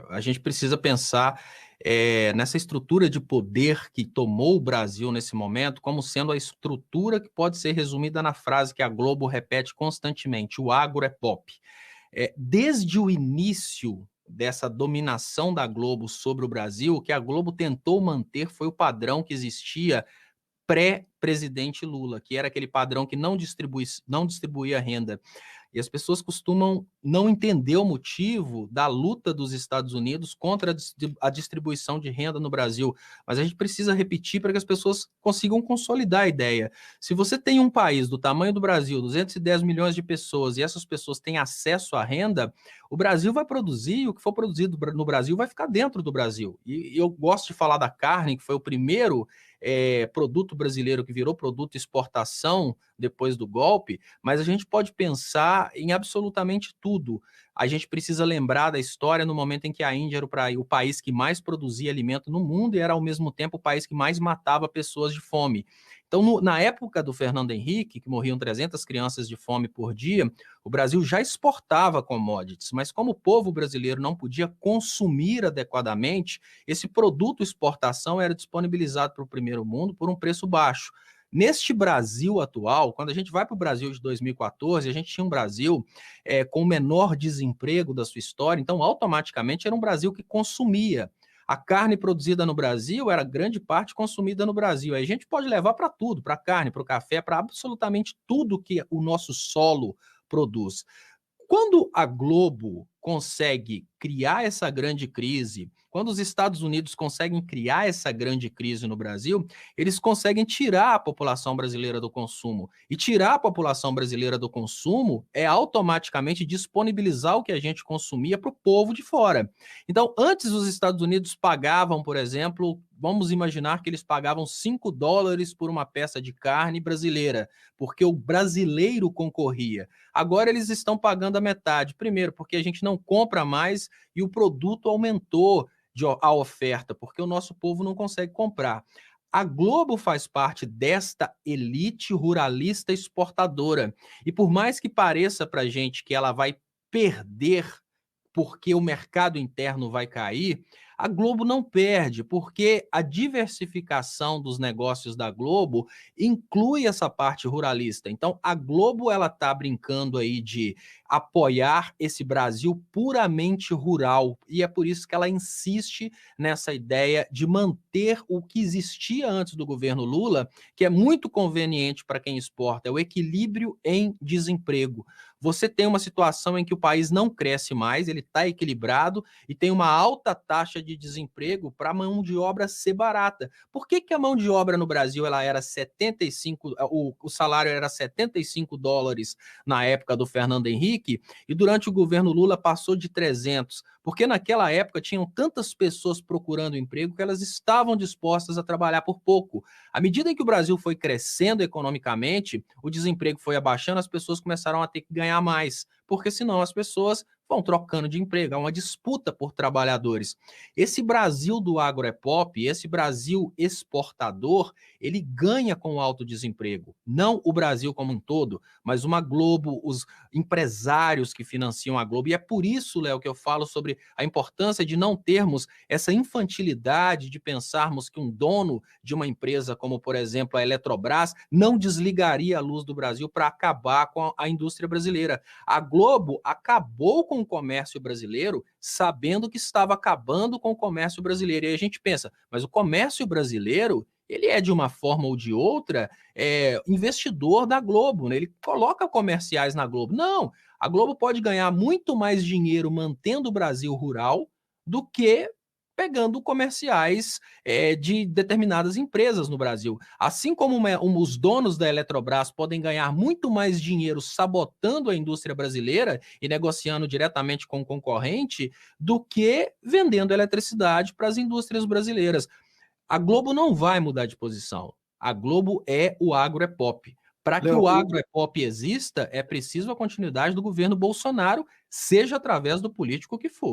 A gente precisa pensar nessa estrutura de poder que tomou o Brasil nesse momento como sendo a estrutura que pode ser resumida na frase que a Globo repete constantemente: o agro é pop. Desde o início dessa dominação da Globo sobre o Brasil, o que a Globo tentou manter foi o padrão que existia pré-presidente Lula, que era aquele padrão que não distribuía renda. E as pessoas costumam não entender o motivo da luta dos Estados Unidos contra a distribuição de renda no Brasil. Mas a gente precisa repetir para que as pessoas consigam consolidar a ideia. Se você tem um país do tamanho do Brasil, 210 milhões de pessoas, e essas pessoas têm acesso à renda, o Brasil vai produzir, e o que for produzido no Brasil vai ficar dentro do Brasil. E eu gosto de falar da carne, que foi o primeiro produto brasileiro que virou produto exportação depois do golpe, mas a gente pode pensar em absolutamente tudo. A gente precisa lembrar da história no momento em que a Índia era o país que mais produzia alimento no mundo e era, ao mesmo tempo, o país que mais matava pessoas de fome. Então, na época do Fernando Henrique, que morriam 300 crianças de fome por dia, o Brasil já exportava commodities, mas como o povo brasileiro não podia consumir adequadamente, esse produto exportação era disponibilizado para o primeiro mundo por um preço baixo. Neste Brasil atual, quando a gente vai para o Brasil de 2014, a gente tinha um Brasil com o menor desemprego da sua história, então automaticamente era um Brasil que consumia. A carne produzida no Brasil era grande parte consumida no Brasil. Aí a gente pode levar para tudo, para a carne, para o café, para absolutamente tudo que o nosso solo produz. Quando a Globo consegue criar essa grande crise, quando os Estados Unidos conseguem criar essa grande crise no Brasil, eles conseguem tirar a população brasileira do consumo. E tirar a população brasileira do consumo é automaticamente disponibilizar o que a gente consumia para o povo de fora. Então, antes os Estados Unidos pagavam, por exemplo, vamos imaginar que eles pagavam $5 por uma peça de carne brasileira, porque o brasileiro concorria. Agora eles estão pagando a metade. Primeiro, porque a gente não compra mais e o produto aumentou a oferta, porque o nosso povo não consegue comprar. A Globo faz parte desta elite ruralista exportadora. E por mais que pareça para a gente que ela vai perder porque o mercado interno vai cair, a Globo não perde, porque a diversificação dos negócios da Globo inclui essa parte ruralista. Então, a Globo ela está brincando aí de apoiar esse Brasil puramente rural, e é por isso que ela insiste nessa ideia de manter o que existia antes do governo Lula, que é muito conveniente para quem exporta, é o equilíbrio em desemprego. Você tem uma situação em que o país não cresce mais, ele está equilibrado e tem uma alta taxa de desemprego para a mão de obra ser barata. Por que, que a mão de obra no Brasil ela era 75, o salário era $75 na época do Fernando Henrique e durante o governo Lula passou de 300? Porque naquela época tinham tantas pessoas procurando emprego que elas estavam dispostas a trabalhar por pouco. À medida em que o Brasil foi crescendo economicamente, o desemprego foi abaixando, as pessoas começaram a ter que ganhar mais, porque senão as pessoas vão trocando de emprego, há uma disputa por trabalhadores. Esse Brasil do agro é pop, esse Brasil exportador, ele ganha com o alto desemprego. Não o Brasil como um todo, mas uma Globo, os empresários que financiam a Globo. E é por isso, Léo, que eu falo sobre a importância de não termos essa infantilidade de pensarmos que um dono de uma empresa como, por exemplo, a Eletrobras, não desligaria a luz do Brasil para acabar com a indústria brasileira. A Globo acabou com o comércio brasileiro sabendo que estava acabando com o comércio brasileiro. E aí a gente pensa, mas o comércio brasileiro, ele é de uma forma ou de outra investidor da Globo, né? Ele coloca comerciais na Globo. Não, a Globo pode ganhar muito mais dinheiro mantendo o Brasil rural do que pegando comerciais de determinadas empresas no Brasil. Assim como os donos da Eletrobras podem ganhar muito mais dinheiro sabotando a indústria brasileira e negociando diretamente com o concorrente do que vendendo eletricidade para as indústrias brasileiras. A Globo não vai mudar de posição. A Globo é o agro é pop. Para que Léo, o agro é pop exista, é preciso a continuidade do governo Bolsonaro, seja através do político que for.